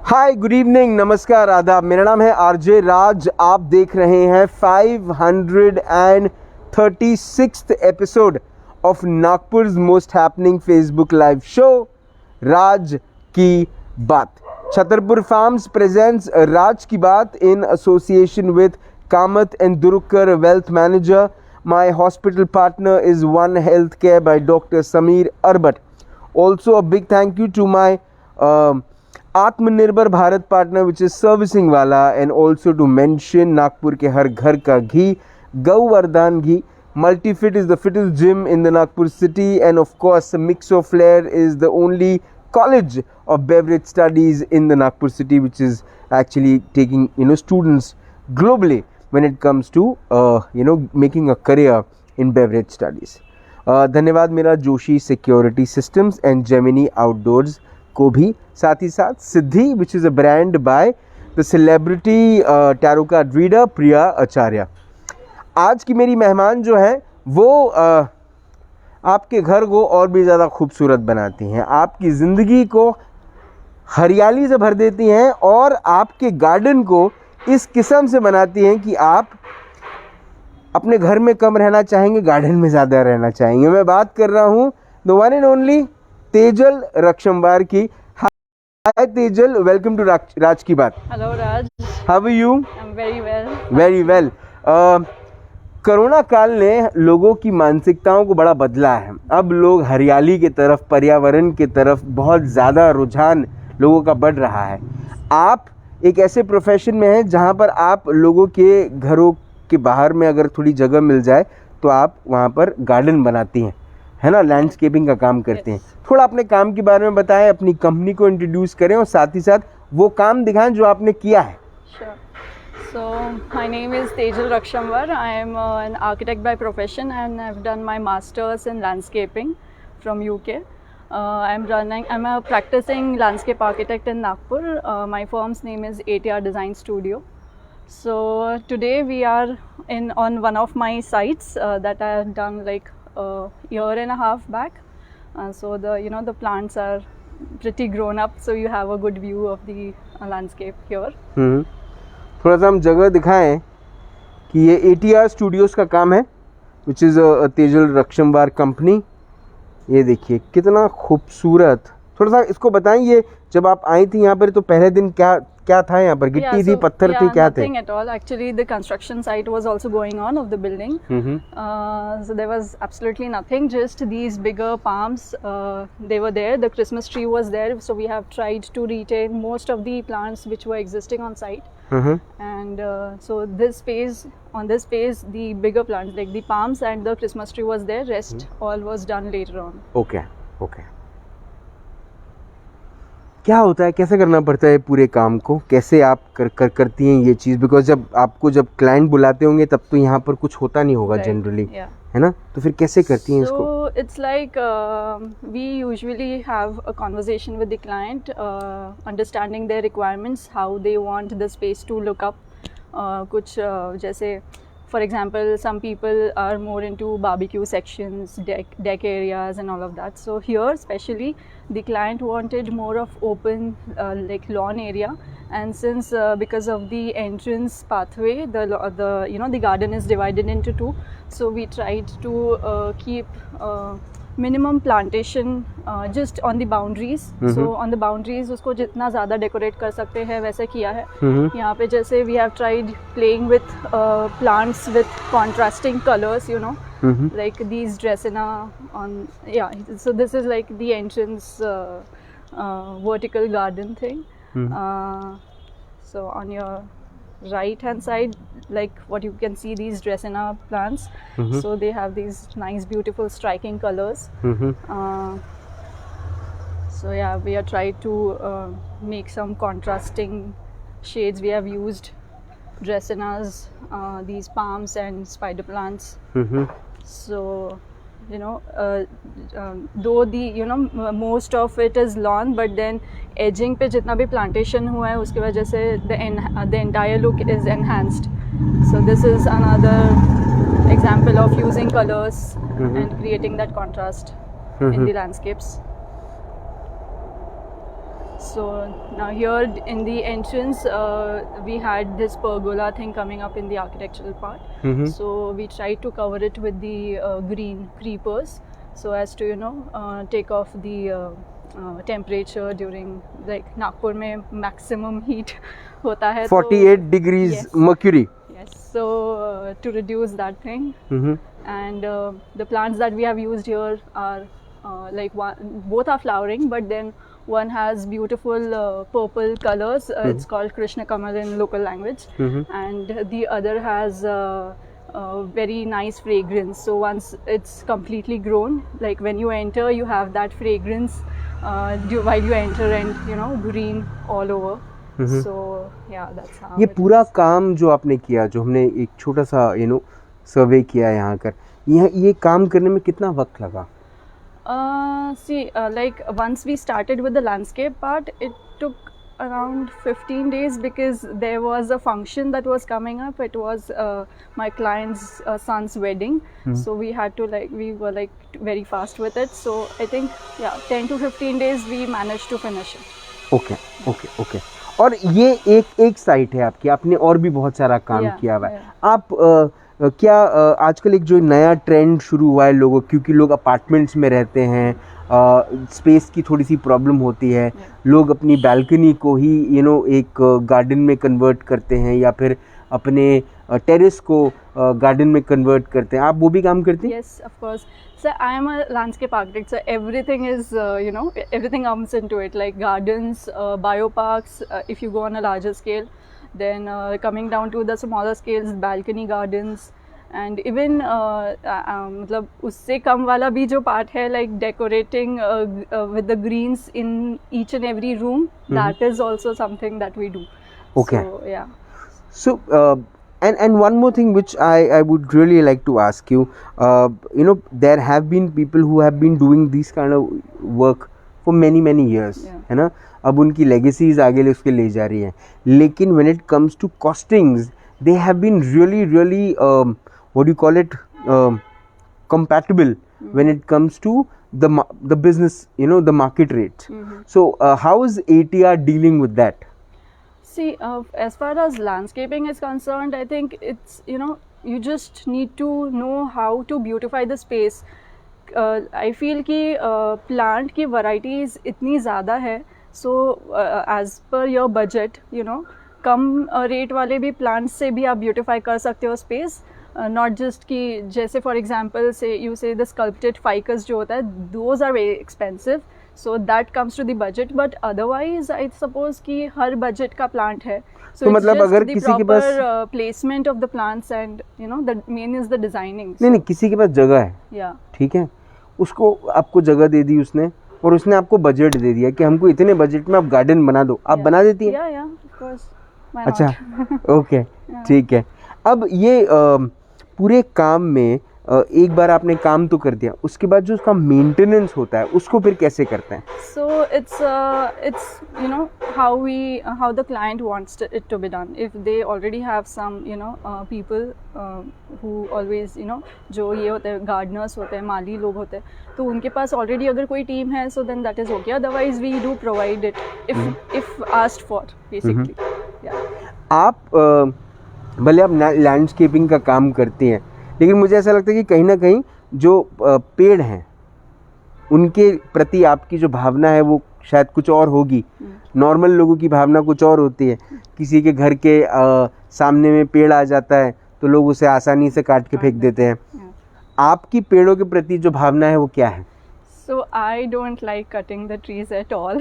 हाय, good evening, नमस्कार, आदाब। मेरा नाम है आरजे राज। आप देख रहे हैं 536th episode of Nagpur's most happening Facebook live show Raj की बात। छतरपुर फार्म्स प्रेजेंट्स राज की बात in association with Kamath and Durukar wealth manager. My hospital partner is One Healthcare by Dr. Sameer Arbat. Also a big thank you to my Atmanirbhar Bharat partner, which is Servicing Wala, and also to mention Nagpur ke har ghar ka ghee, Govardhan ghee. Multifit is the fittest gym in the Nagpur city, and of course Mixo Flair is the only college of beverage studies in the Nagpur city, which is actually taking students globally when it comes to making a career in beverage studies. धन्यवाद मेरा Joshi security systems and Gemini outdoors को भी, साथ ही साथ Siddhi which is a brand by the celebrity tarot card reader Priya Acharya. आज की मेरी मेहमान जो है वो आपके घर को और भी ज़्यादा खूबसूरत बनाती हैं, आपकी ज़िंदगी को हरियाली से भर देती हैं और आपके गार्डन को इस किस्म से बनाती हैं कि आप अपने घर में कम रहना चाहेंगे, गार्डन में ज़्यादा रहना चाहेंगे. मैं बात कर रहा हूँ the one and only Tejal Rakshamwar की. Hi Tejal, welcome to Raj की बात. Hello Raj, how are you? I am very well. Very well. Corona काल ने लोगों की मानसिकताओं को बड़ा बदला है. अब लोग हरियाली की तरफ, पर्यावरण की तरफ बहुत ज़्यादा रुझान लोगों का बढ़ रहा है. आप एक ऐसे प्रोफेशन में हैं जहाँ पर आप लोगों के घरों के बाहर में अगर थोड़ी जगह मिल जाए तो आप वहाँ पर गार्डन बनाती हैं, है ना, लैंडस्केपिंग का काम करते हैं. थोड़ा अपने काम के बारे में बताएं, अपनी कंपनी को इंट्रोड्यूस करें और साथ ही साथ वो काम दिखाएं जो आपने किया है. Sure. So my name is Tejal Rakshamwar. I am an architect by profession and I've done my masters in landscaping from UK. I'm a practicing landscape architect in Nagpur. My firm's name is ATR Design Studio. So today we are on one of my sites that I have done like a year and a half back. So the plants are pretty grown up, so you have a good view of the landscape here. थोड़ा सा हम जगह दिखाएं कि ये ATR Studios का काम है, which is a Tejal Rakshamwar company. ये देखिए कितना खूबसूरत. थोड़ा सा इसको बताएं, ये जब आप आई थी यहाँ पर तो पहले दिन क्या था यहाँ पर? गिट्टी थी, पत्थर थी, क्या थे? Nothing at all. Actually, the construction site was also going on of the building. So there was absolutely nothing. Just these bigger palms. They were there. The Christmas tree was there. So we have tried to retain most of the plants which were existing on site. And so on this space, the bigger plants like the palms and the Christmas tree was there. Rest all was done later on. Okay. क्या होता है, कैसे करना पड़ता है पूरे काम को, कैसे आप करती हैं ये चीज़? बिकॉज जब क्लाइंट बुलाते होंगे तब तो यहाँ पर कुछ होता नहीं होगा जनरली, है ना, तो फिर कैसे करती हैं इसको? So it's like we usually have a conversation with the client, understanding their requirements, how they want the space to look up. कुछ जैसे for example, some people are more into barbecue sections, deck areas and all of that. So here especially the client wanted more of open like lawn area, and since because of the entrance pathway, the garden is divided into two, so we tried to keep minimum plantation just on the boundaries. So on the boundaries उसको जितना ज़्यादा decorate कर सकते हैं वैसे किया है. यहाँ पे जैसे we have tried playing with plants with contrasting colors, like these Dracaena so this is like the entrance vertical garden thing. So on your right hand side, like what you can see, these Dracaena plants. So they have these nice beautiful striking colors. So yeah, we have tried to make some contrasting shades. We have used Dracaenas, these palms and spider plants. So though the most of it is lawn, but then edging पे जितना भी plantation हुआ है उसकी वजह से the entire look is enhanced. So this is another example of using colors and creating that contrast in the landscapes. So now here in the entrance, we had this pergola thing coming up in the architectural part. So we tried to cover it with the green creepers, so as to take off the temperature during, like Nagpur में maximum heat होता है 48 degrees Yes. mercury. Yes, so to reduce that thing, and the plants that we have used here are like both are flowering, but then one has beautiful purple colors. It's called Krishna Kamal in local language, and the other has very nice fragrance. So once it's completely grown, like when you enter, you have that fragrance while you enter, and green all over. So yeah, that's how ये it पूरा काम जो आपने किया, जो हमने एक छोटा सा सर्वे किया यहाँ कर, ये काम करने में कितना वक्त लगा? See, like once we started with the landscape part, it took around 15 days because there was a function that was coming up. It was my client's son's wedding, so we had to we were very fast with it. So I think 10 to 15 days we managed to finish it. Okay. और ये एक site है आपकी, आपने और भी बहुत सारा काम किया हुआ है. आप क्या आजकल एक जो नया ट्रेंड शुरू हुआ है लोगों, क्योंकि लोग अपार्टमेंट्स में रहते हैं, स्पेस की थोड़ी सी प्रॉब्लम होती है, लोग अपनी बैल्कनी को ही एक गार्डन में कन्वर्ट करते हैं, या फिर अपने टेरेस को गार्डन में कन्वर्ट करते हैं. आप वो भी काम करते हैं? Yes, of course. So I am a landscape architect, so everything is everything comes into it, like gardens, bioparks, if you go on a larger scale, then coming down to the smaller scales, balcony gardens, and even मतलब उससे कम वाला भी जो part है, like decorating with the greens in each and every room, that is also something that we do. Okay. So yeah. So and one more thing which I would really like to ask you, there have been people who have been doing this kind of work for many years, है ना. अब उनकी legacies आगे उसके ले जा रही हैं, लेकिन when it comes to costings, they have been really what do you call it, compatible when it comes to the business, the market rates. So how is ATR dealing with that? See, as far as landscaping is concerned, I think it's, you just need to know how to beautify the space. I feel कि plant की varieties इतनी ज़्यादा है, so as per your budget, come rate वाले भी plants से भी आप beautify कर सकते हो space. Not just कि जैसे for example say you say the sculpted ficus जो होता है, those are very expensive. So that comes to the budget, but otherwise I suppose कि हर budget का plant है. So तो मतलब अगर the किसी के proper pass placement of the plants, and the main is the designing. नहीं, किसी के पास जगह है, Yeah. ठीक है, उसको आपको जगह दे दी उसने, और उसने आपको बजट दे दिया कि हमको इतने बजट में आप गार्डन बना दो, आप बना देती है? Yeah, of course. Why अच्छा, not? ओके, ठीक है. अब ये पूरे काम में एक बार आपने काम तो कर दिया, उसके बाद जो उसका मेंटेनेंस होता है उसको फिर कैसे करते हैं? So it's how the client wants it to be done. If they already have some people who always जो ये होते हैं gardeners होते हैं, माली लोग होते हैं, तो उनके पास already अगर कोई टीम है, so then that is okay. Otherwise we do provide it if asked for, basically. Yeah. आप भले आप लैंडस्केपिंग का काम करती हैं, लेकिन मुझे ऐसा लगता है कि कहीं ना कहीं जो पेड़ हैं उनके प्रति आपकी जो भावना है वो शायद कुछ और होगी. नॉर्मल लोगों की भावना कुछ और होती है. किसी के घर के सामने में पेड़ आ जाता है तो लोग उसे आसानी से काट के फेंक देते हैं. आपकी पेड़ों के प्रति जो भावना है वो क्या है? So I don't like cutting the trees at all.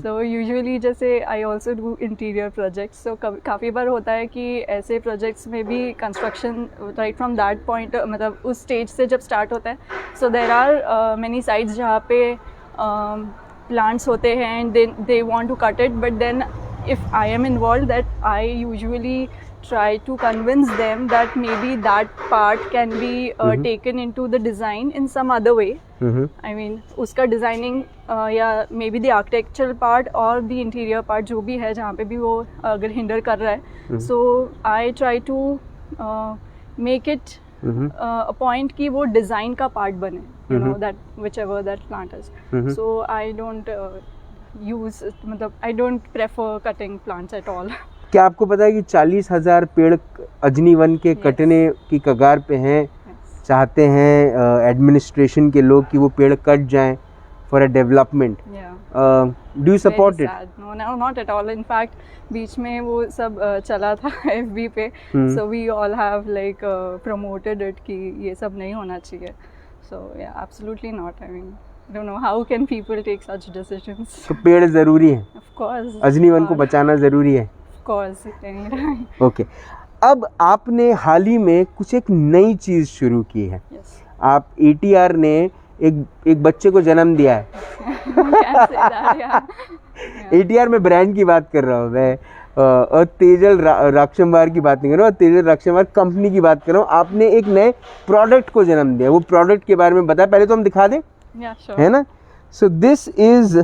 So usually जैसे I also do interior projects. So काफ़ी बार होता है कि ऐसे projects में भी construction right from that point, मतलब उस stage से जब start होता है, so there are many sites जहाँ पे plants होते हैं and they want to cut it, but then if I am involved, that I usually try to convince them that maybe that part can be taken into the design in some other way. I mean उसका designing या maybe the architectural part और the interior part जो भी है जहाँ पे भी वो अगर hinder कर रहा है, so I try to make it a point कि वो design का part बने, that whichever that plant is. So I don't use, मतलब I don't prefer cutting plants at all. क्या आपको पता है कि 40,000 पेड़ अजनी वन के कटने की कगार पे हैं? Yes. चाहते हैं एडमिनिस्ट्रेशन के लोग कि वो पेड़ कट जाएं for a development. Yeah. Do you support it? No, no, not at all. In fact, बीच में वो सब चला था FB पे, so we all have like promoted it कि ये सब नहीं होना चाहिए. So yeah, absolutely not. I mean, I don't know how can people take such decisions. तो पेड़ ज़रूरी है, Of course. अजनी वन को बचाना ज़रूरी है. Of course, anytime. ओके. अब आपने हाल ही में कुछ एक नई चीज़ शुरू की है. Yes. आप ATR ने एक बच्चे को जन्म दिया है. Can say that, yeah. ATR में ब्रांड की बात कर रहा हूँ मैं, और तेजल राक्षमवार की बात नहीं कर रहा हूँ, तेजल राक्षमवार कंपनी की बात कर रहा हूँ. आपने एक नए प्रोडक्ट को जन्म दिया. वो प्रोडक्ट के बारे में बताया, पहले तो हम दिखा दें, Yeah, sure. है ना. So this is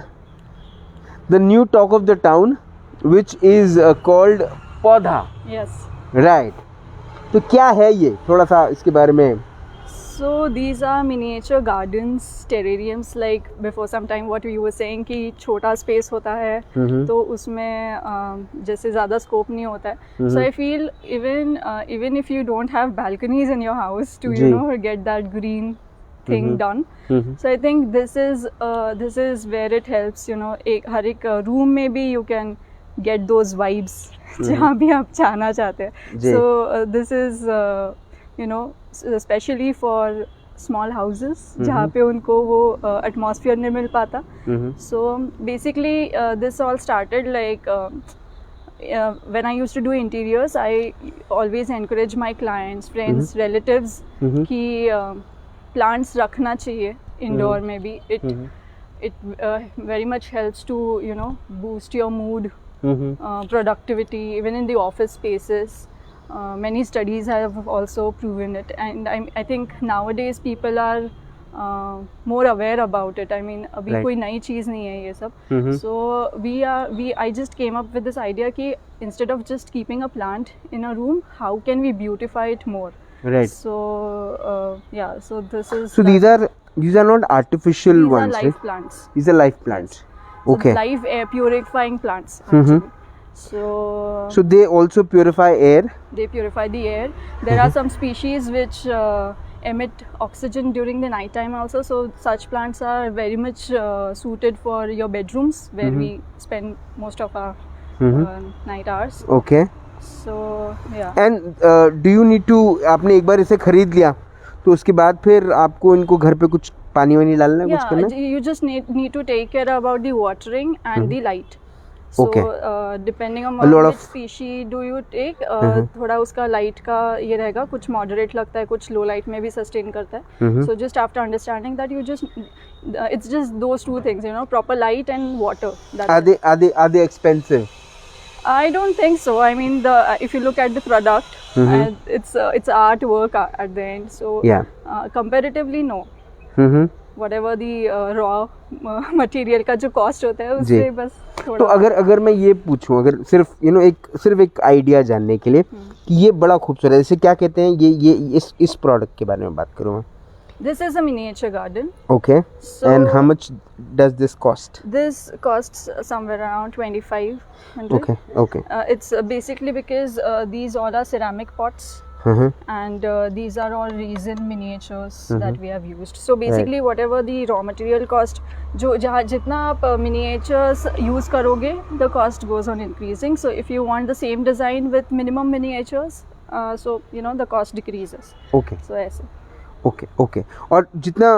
the new talk of the town which is called पौधा, Yes. राइट. तो क्या है ये, थोड़ा सा इसके बारे में. So these are miniature gardens, terrariums. Like before some time, what you were saying कि छोटा space होता है, तो उसमें जैसे ज़्यादा scope नहीं होता है. So I feel even if you don't have balconies in your house to ji. get that green thing done. So I think this is where it helps. हर एक room में भी you can get those vibes जहाँ भी आप जाना चाहते हैं. जी. So this is especially for small houses जहाँ पे उनको वो atmosphere नहीं मिल पाता. So basically this all started like when I used to do interiors, I always encourage my clients, friends, relatives कि plants रखना चाहिए indoor में भी. It very much helps to boost your mood, productivity, even in the office spaces. Many studies have also proven it, and I think nowadays people are more aware about it. I mean, अभी कोई नई चीज़ नहीं है ये सब. So I just came up with this idea कि instead of just keeping a plant in a room, how can we beautify it more? Right. So yeah, so this is. So these are not artificial these ones, are live right? plants. These are live plants. So Okay. live air purifying plants. Actually. So they also purify air. they purify the air. There are some species which emit oxygen during the night time also. So such plants are very much suited for your bedrooms where we spend most of our night hours. Okay. So yeah. And do you need to, आपने एक बार इसे खरीद लिया तो उसके बाद फिर आपको इनको घर पे कुछ पानी वानी डालना है, कुछ करना है? You just need to take care about the watering and the light. So Okay. Depending on A lot which of- species do you take, थोड़ा उसका light का ये रहेगा, कुछ moderate लगता है, कुछ low light में भी sustain करता है. So just after understanding that, you just it's just those two things, proper light and water. That's it. Are they expensive? I don't think so. I mean, if you look at the product, it's artwork at the end. So Yeah. Comparatively, no. Whatever the raw material का जो cost होता है उससे बस थोड़ा. तो अगर मैं ये पूछूं, अगर सिर्फ एक आइडिया जानने के लिए कि ये बड़ा खूबसूरत है, इसे क्या कहते हैं, ये इस प्रोडक्ट के बारे में बात करूँ मैं. This is a miniature garden. Okay. So And how much does this cost? This costs somewhere around 2,500. Okay. It's basically because these all are ceramic pots. And these are all resin miniatures that we have used. So basically whatever the raw material cost, जितना आप miniatures use करोगे, the cost goes on increasing. So if you want the same design with minimum miniatures, so the cost decreases. Okay. So ऐसे. Okay. और जितना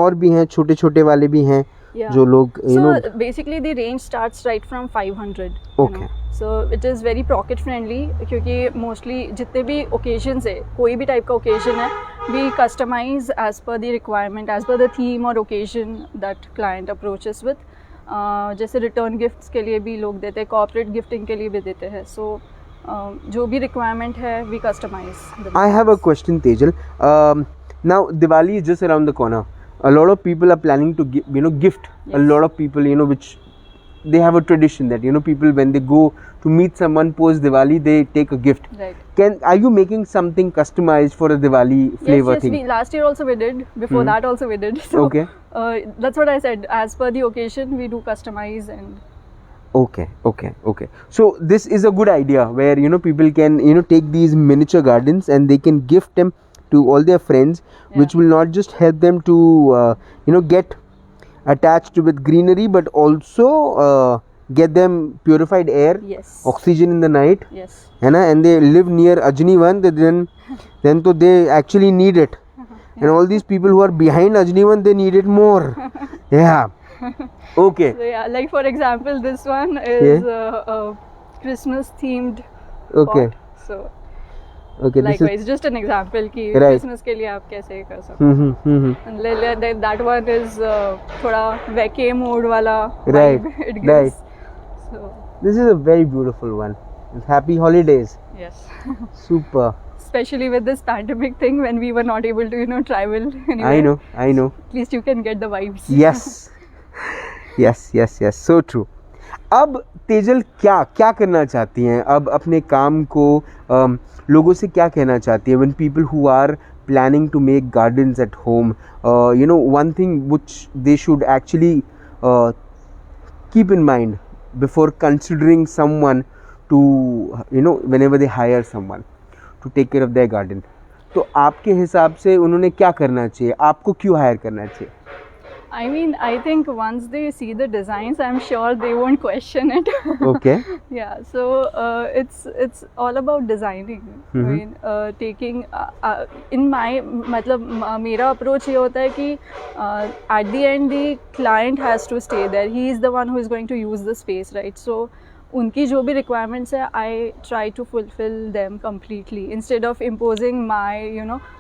और भी हैं, छोटे छोटे वाले भी हैं, Yeah. जो लोग So basically the range starts right from 500. Okay. So it is very pocket friendly क्योंकि mostly जितने भी occasions है, कोई भी type का occasion है, we customize as per the requirement, as per the theme or occasion that client approaches with. जैसे return gifts के लिए भी लोग देते हैं, corporate gifting के लिए भी देते हैं. So जो भी requirement है, we customize. I have a question, Tejal. Now Diwali is just around the corner. A lot of people are planning to gift. Yes. A lot of people, which they have a tradition that people when they go to meet someone post Diwali, they take a gift. Right. Are you making something customized for a Diwali flavor Yes, thing? last year also we did. Before that also we did. So, Okay. that's what I said. As per the occasion, we do customize and. Okay. So this is a good idea where people can take these miniature gardens and they can gift them to all their friends, which will not just help them to get attached with greenery, but also get them purified air, Yes. oxygen in the night, Yes. and they live near Ajnivan, then तो they actually need it. And all these people who are behind Ajnivan, they need it more. Yeah. Okay. So yeah, like for example, this one is a Christmas themed Okay. pot. So Okay. This is likewise, just an example कि Right. Christmas के लिए आप कैसे कर सकते हो. And that one is थोड़ा vacay mode वाला Right, vibe it gives. right. So This is a very beautiful one. Happy holidays. yes. Super. Especially with this pandemic thing when we were not able to travel anywhere. I know. At least you can get the vibes. yes, so true. अब तेजल क्या करना चाहती हैं अब अपने काम को लोगों से क्या कहना चाहती है when people who are planning to make gardens at home, one thing which they should actually keep in mind before considering someone to whenever they hire someone to take care of their garden, तो आपके हिसाब से उन्होंने क्या करना चाहिए, आपको क्यों हायर करना चाहिए? I mean, I think once they see the designs, I'm sure they won't question it. Okay. Yeah, so it's all about designing. I mean, taking in my मतलब मेरा approach ये होता है कि at the end the client has to stay there. He is the one who is going to use the space, right? So उनकी जो भी requirements है, I try to fulfill them completely instead of imposing my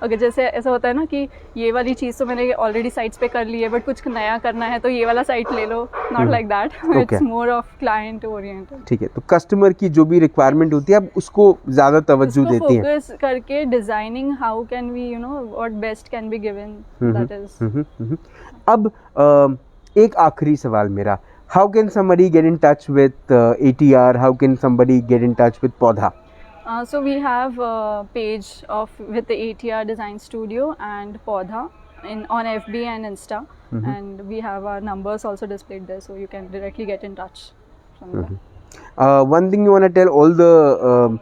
अगर जैसे ऐसा होता है ना कि ये वाली चीज़ तो मैंने already sites पे कर ली है but कुछ नया करना है तो ये वाला site ले लो, not like that. It's more of client oriented. ठीक है, तो कस्टमर की जो भी रिक्वायरमेंट होती है आप उसको ज़्यादा तवज्जो देती हैं, फोकस करके designing how can we what best can be given, that is. अब एक आखिरी सवाल मेरा, how can somebody get in touch with ATR, how can somebody get in touch with Paudha? So we have a page with the ATR Design Studio and Paudha on FB and Insta, and we have our numbers also displayed there, so you can directly get in touch from there. One thing you want to tell all the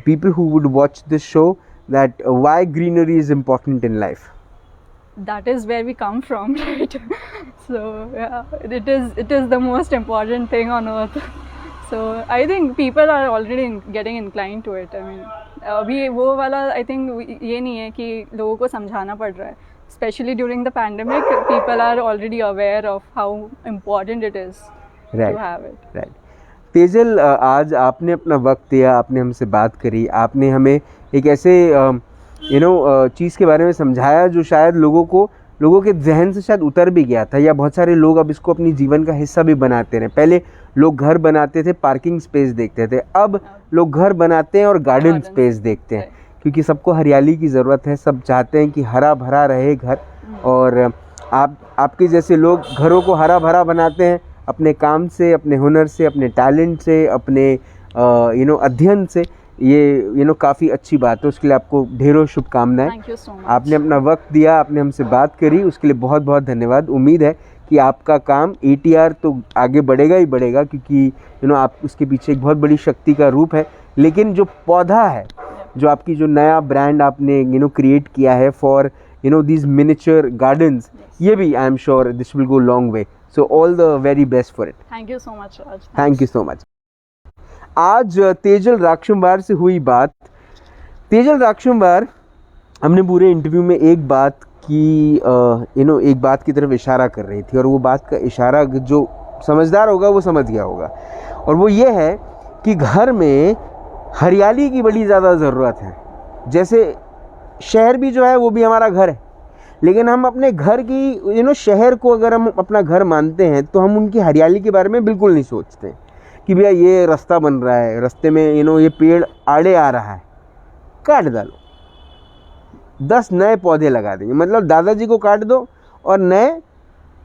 people who would watch this show, that why greenery is important in life? That is where we come from, right? So yeah, it is the most important thing on earth. So I think people are already getting inclined to it. I mean, अभी वो वाला I think ये नहीं है कि लोगों को समझाना पड़ रहा है. Especially during the pandemic, people are already aware of how important it is to have it. Right. Tejal, आज आपने अपना वक्त दिया, आपने हमसे बात करी, आपने हमें एक ऐसे चीज़ के बारे में समझाया जो शायद लोगों के जहन से शायद उतर भी गया था, या बहुत सारे लोग अब इसको अपनी जीवन का हिस्सा भी बनाते रहे. पहले लोग घर बनाते थे, पार्किंग स्पेस देखते थे, अब लोग घर बनाते हैं और गार्डन स्पेस देखते हैं, क्योंकि सबको हरियाली की ज़रूरत है, सब चाहते हैं कि हरा भरा रहे घर. और आपके जैसे लोग घरों को हरा भरा बनाते हैं अपने काम से, अपने हुनर से, अपने टैलेंट से, अपने अध्ययन से. ये काफ़ी अच्छी बात है, उसके लिए आपको ढेरों शुभकामनाएं. Thank you so much. आपने अपना वक्त दिया, आपने हमसे बात करी, उसके लिए बहुत बहुत धन्यवाद. उम्मीद है कि आपका काम ATR तो आगे बढ़ेगा ही बढ़ेगा, क्योंकि आप उसके पीछे एक बहुत बड़ी शक्ति का रूप है. लेकिन जो पौधा है, जो आपकी जो नया ब्रांड आपने क्रिएट किया है फॉर these miniature gardens, ये भी I am sure this will go long way. So all the very best for it. Thank you so much, Raj. Thank you so much. आज तेजल राक्षमवार से हुई बात. तेजल राक्षमवार हमने पूरे इंटरव्यू में एक बात की एक बात की तरफ इशारा कर रही थी, और वो बात का इशारा जो समझदार होगा वो समझ गया होगा, और वो ये है कि घर में हरियाली की बड़ी ज़्यादा ज़रूरत है. जैसे शहर भी जो है वो भी हमारा घर है, लेकिन हम अपने घर की शहर को अगर हम अपना घर मानते हैं तो हम उनकी हरियाली के बारे में बिल्कुल नहीं सोचते कि भैया ये रास्ता बन रहा है, रास्ते में ये पेड़ आड़े आ रहा है, काट डालो, 10 नए पौधे लगा देंगे. मतलब दादाजी को काट दो और नए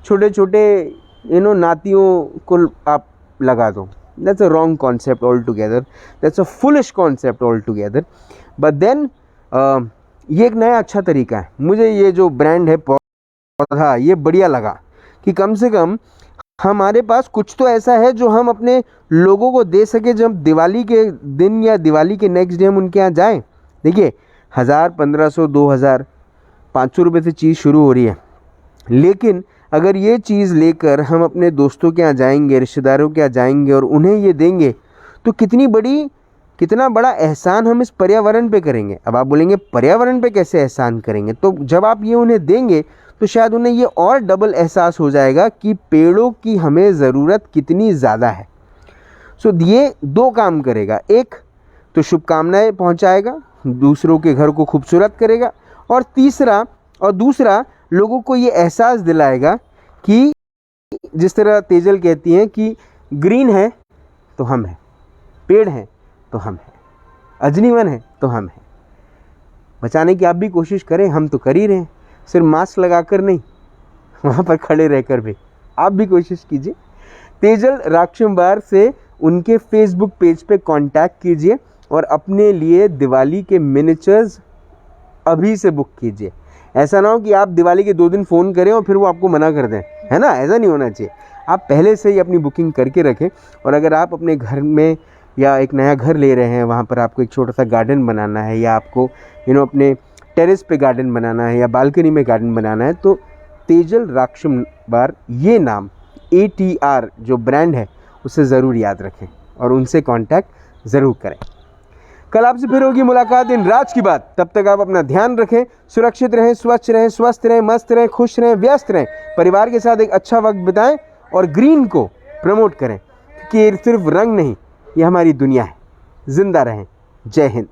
छोटे छोटे नातियों को आप लगा दो. That's a wrong concept all together, that's a foolish concept all together. But then ये एक नया अच्छा तरीका है. मुझे ये जो ब्रांड है पौधा, ये बढ़िया लगा. कि कम से कम हमारे पास कुछ तो ऐसा है जो हम अपने लोगों को दे सके जब दिवाली के दिन या दिवाली के नेक्स्ट डे हम उनके यहाँ जाएं। देखिए 1000, 1500, 2000, 500 रुपये से चीज़ शुरू हो रही है, लेकिन अगर ये चीज़ लेकर हम अपने दोस्तों के यहाँ जाएंगे, रिश्तेदारों के यहाँ जाएंगे और उन्हें ये देंगे तो कितना बड़ा एहसान हम इस पर्यावरण पे करेंगे। अब आप बोलेंगे पर्यावरण पे कैसे एहसान करेंगे, तो जब आप ये उन्हें देंगे तो शायद उन्हें ये और डबल एहसास हो जाएगा कि पेड़ों की हमें ज़रूरत कितनी ज़्यादा है। सो ये 2 काम करेगा, एक तो शुभकामनाएं पहुंचाएगा, दूसरों के घर को खूबसूरत करेगा, और दूसरा लोगों को ये एहसास दिलाएगा कि जिस तरह तेजल कहती हैं कि ग्रीन है तो हम हैं, पेड़ हैं तो हम हैं, अजनीवन है तो हम हैं। बचाने की आप भी कोशिश करें, हम तो कर ही रहे हैं, सिर्फ मास्क लगाकर नहीं, वहाँ पर खड़े रहकर भी आप भी कोशिश कीजिए। तेजल राक्षमबार से उनके फेसबुक पेज पे कांटेक्ट कीजिए और अपने लिए दिवाली के मिनिएचर्स अभी से बुक कीजिए। ऐसा ना हो कि आप दिवाली के 2 दिन फ़ोन करें और फिर वो आपको मना कर दें, है ना, ऐसा नहीं होना चाहिए। आप पहले से ही अपनी बुकिंग करके रखें। और अगर आप अपने घर में या एक नया घर ले रहे हैं, वहाँ पर आपको एक छोटा सा गार्डन बनाना है, या आपको अपने टेरेस पे गार्डन बनाना है या बालकनी में गार्डन बनाना है, तो तेजल राक्षमबार ये नाम ATR जो ब्रांड है उसे ज़रूर याद रखें और उनसे कांटेक्ट ज़रूर करें। कल आपसे फिर होगी मुलाकात इन राज की बात। तब तक आप अपना ध्यान रखें, सुरक्षित रहें, स्वच्छ रहें, स्वस्थ रहें, मस्त रहें, खुश रहें, व्यस्त रहें, परिवार के साथ एक अच्छा वक्त बिताएं और ग्रीन को प्रमोट करें, क्योंकि ये सिर्फ रंग नहीं, ये हमारी दुनिया है। जिंदा रहें। जय हिंद।